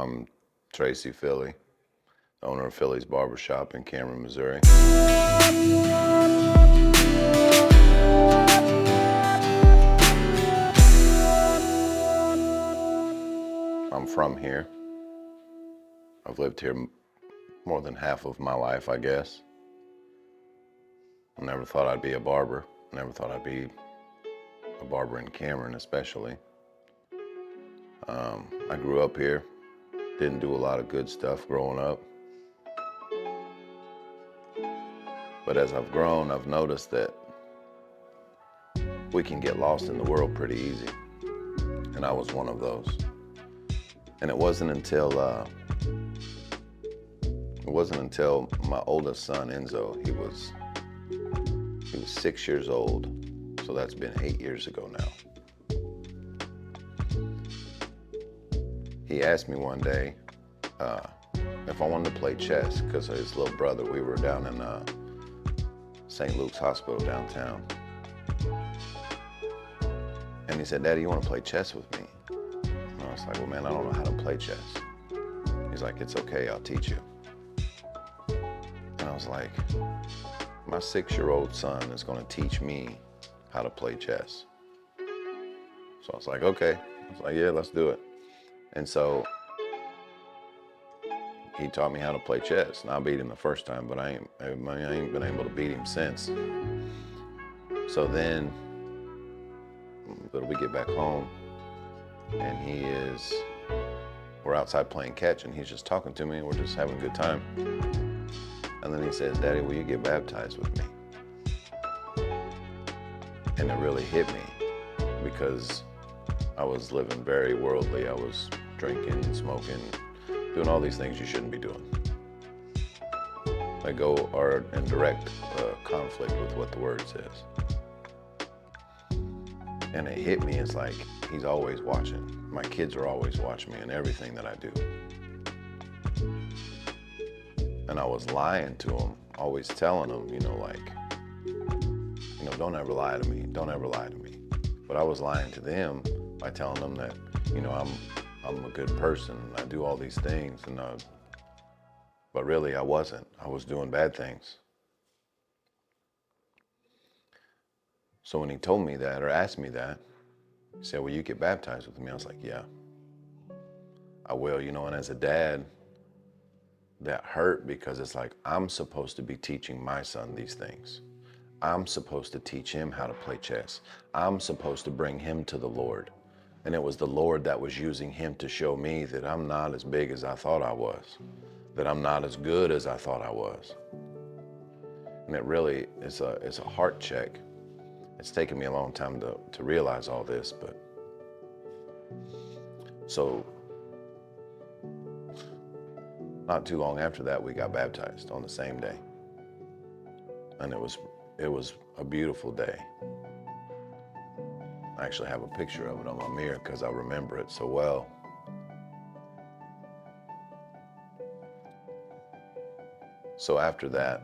I'm Tracy Filley, owner of Philly's Barbershop in Cameron, Missouri. I'm from here. I've lived here more than half of my life, I guess. I never thought I'd be a barber. Never thought I'd be a barber in Cameron, especially. I grew up here. Didn't do a lot of good stuff growing up. But as I've grown, I've noticed that we can get lost in the world pretty easy. And I was one of those. And it wasn't until my oldest son, Enzo, he was 6 years old. So that's been 8 years ago now. He asked me one day if I wanted to play chess, because his little brother, we were down in St. Luke's Hospital downtown. And he said, "Daddy, you want to play chess with me?" And I was like, "Well, man, I don't know how to play chess." He's like, "It's okay, I'll teach you." And I was like, my 6-year-old son is going to teach me how to play chess. So I was like, okay. I was like, yeah, let's do it. And so he taught me how to play chess. And I beat him the first time, but I ain't been able to beat him since. So then we get back home, and we're outside playing catch, and he's just talking to me, and we're just having a good time. And then he says, "Daddy, will you get baptized with me?" And it really hit me, because I was living very worldly. I was drinking, smoking, doing all these things you shouldn't be doing. That are in direct conflict with what the word says. And it hit me, it's like he's always watching. My kids are always watching me in everything that I do. And I was lying to him, always telling him, don't ever lie to me, don't ever lie to me. But I was lying to them by telling them that, I'm a good person, and I do all these things, but really I wasn't. I was doing bad things. So when he told me that, or asked me that, he said, "Will you get baptized with me?" I was like, "Yeah, I will." And as a dad, that hurt, because it's like, I'm supposed to be teaching my son these things. I'm supposed to teach him how to play chess. I'm supposed to bring him to the Lord. And it was the Lord that was using him to show me that I'm not as big as I thought I was, that I'm not as good as I thought I was. And it really is a heart check. It's taken me a long time to realize all this, but so not too long after that, we got baptized on the same day. And it was a beautiful day. I actually have a picture of it on my mirror because I remember it so well. So after that,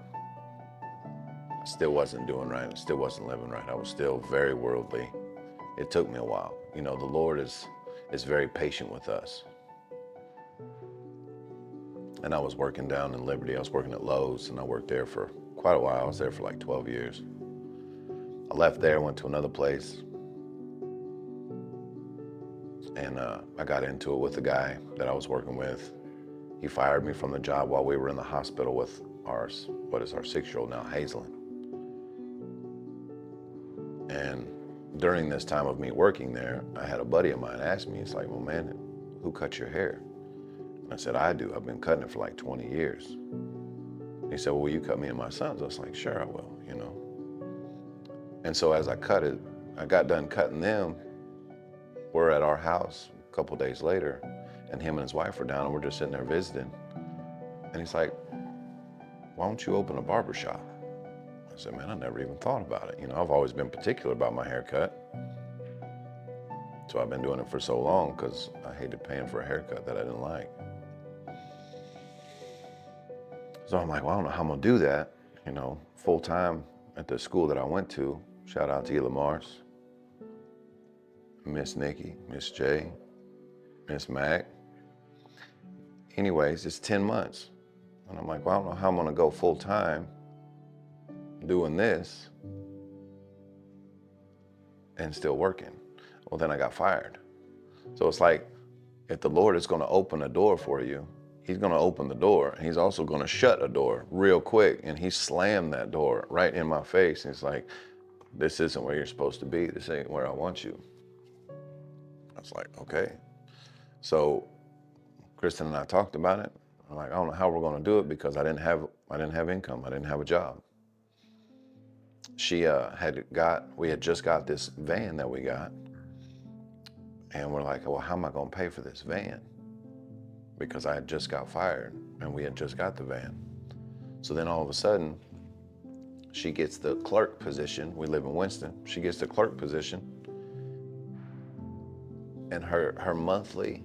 I still wasn't doing right. I still wasn't living right. I was still very worldly. It took me a while. The Lord is very patient with us. And I was working down in Liberty. I was working at Lowe's, and I worked there for quite a while. I was there for like 12 years. I left there, went to another place, and I got into it with the guy that I was working with. He fired me from the job while we were in the hospital with our 6-year-old now, Hazelin. And during this time of me working there, I had a buddy of mine ask me, he's like, "Well, man, who cut your hair?" And I said, "I do. I've been cutting it for like 20 years. He said, "Well, will you cut me and my sons?" I was like, "Sure, I will, And so as I got done cutting them, we're at our house a couple days later, and him and his wife were down, and we're just sitting there visiting. And he's like, "Why don't you open a barbershop?" I said, "Man, I never even thought about it. I've always been particular about my haircut. So I've been doing it for so long because I hated paying for a haircut that I didn't like." So I'm like, well, I don't know how I'm gonna do that, full time at the school that I went to. Shout out to Ela Mars, Miss Nikki, Miss J, Miss Mac. anyways, it's 10 months. And I'm like, well, I don't know how I'm gonna go full time doing this and still working. Well, then I got fired. So it's like, if the Lord is gonna open a door for you, he's gonna open the door. And he's also gonna shut a door real quick. And he slammed that door right in my face. And it's like, this isn't where you're supposed to be. This ain't where I want you. I was like, okay. So Kristen and I talked about it. I'm like, I don't know how we're gonna do it because I didn't have income. I didn't have a job. She we had just got this van that we got. And we're like, well, how am I gonna pay for this van? Because I had just got fired and we had just got the van. So then all of a sudden, she gets the clerk position. We live in Winston. She gets the clerk position, and her monthly,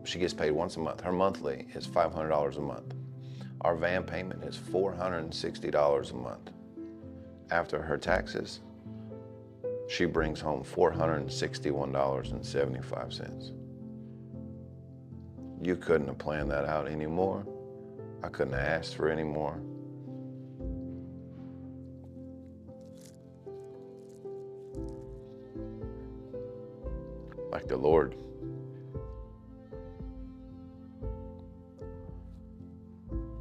she gets paid once a month. Her monthly is $500 a month. Our van payment is $460 a month. After her taxes, she brings home $461.75. You couldn't have planned that out anymore. I couldn't have asked for any more. Like the Lord,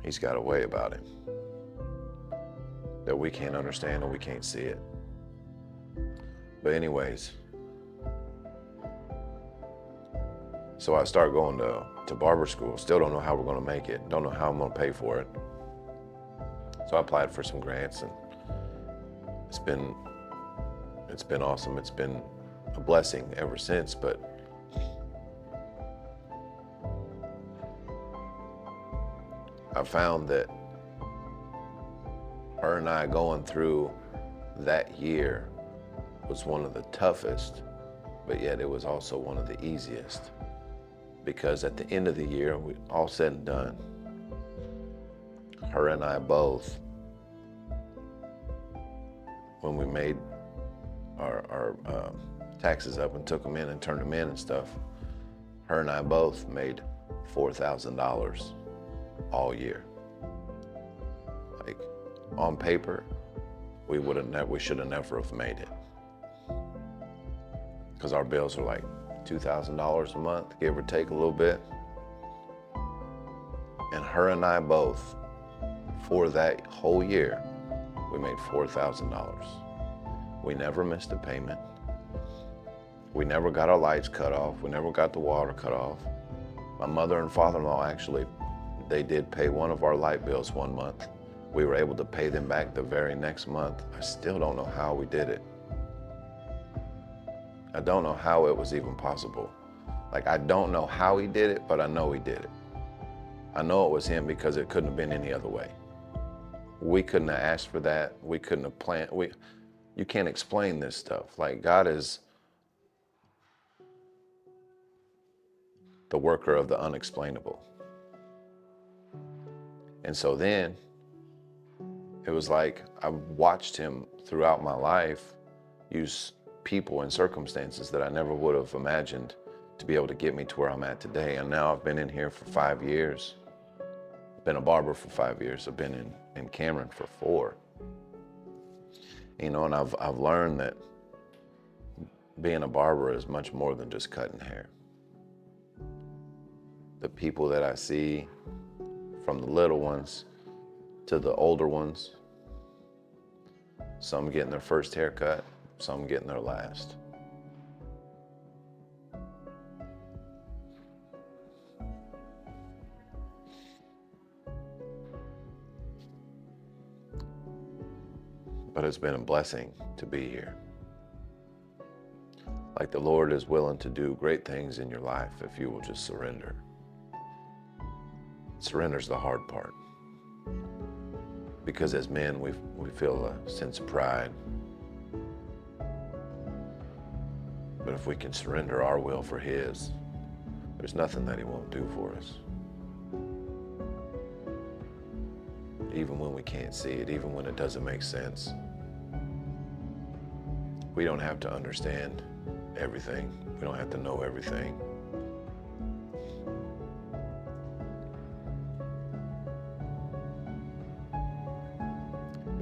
he's got a way about him that we can't understand and we can't see it. But anyways, so I start going to barber school. Still don't know how we're gonna make it. Don't know how I'm gonna pay for it. So I applied for some grants, and it's been awesome. It's been a blessing ever since, but I found that her and I going through that year was one of the toughest, but yet it was also one of the easiest. Because at the end of the year, all said and done, her and I both, when we made our taxes up and took them in and turned them in and stuff, her and I both made $4,000 all year. Like, on paper, we should have never have made it. Because our bills are like $2,000 a month, give or take a little bit. And her and I both, for that whole year, we made $4,000. We never missed a payment. We never got our lights cut off. We never got the water cut off. My mother and father-in-law actually, they did pay one of our light bills one month. We were able to pay them back the very next month. I still don't know how we did it. I don't know how it was even possible. Like, I don't know how he did it, but I know he did it. I know it was him because it couldn't have been any other way. We couldn't have asked for that. We couldn't have planned. You can't explain this stuff. Like, God is the worker of the unexplainable. And so then it was like I watched him throughout my life use people and circumstances that I never would have imagined to be able to get me to where I'm at today. And now I've been in here for 5 years. I've been a barber for 5 years. I've been in Cameron for 4. You know, and I've learned that being a barber is much more than just cutting hair. The people that I see, from the little ones to the older ones, some getting their first haircut, some getting their last. But it's been a blessing to be here. Like, the Lord is willing to do great things in your life if you will just surrender. Surrender's the hard part. Because as men, we feel a sense of pride. But if we can surrender our will for His, there's nothing that He won't do for us. Even when we can't see it, even when it doesn't make sense. We don't have to understand everything. We don't have to know everything.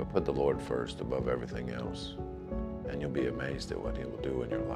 But put the Lord first above everything else, and you'll be amazed at what He will do in your life.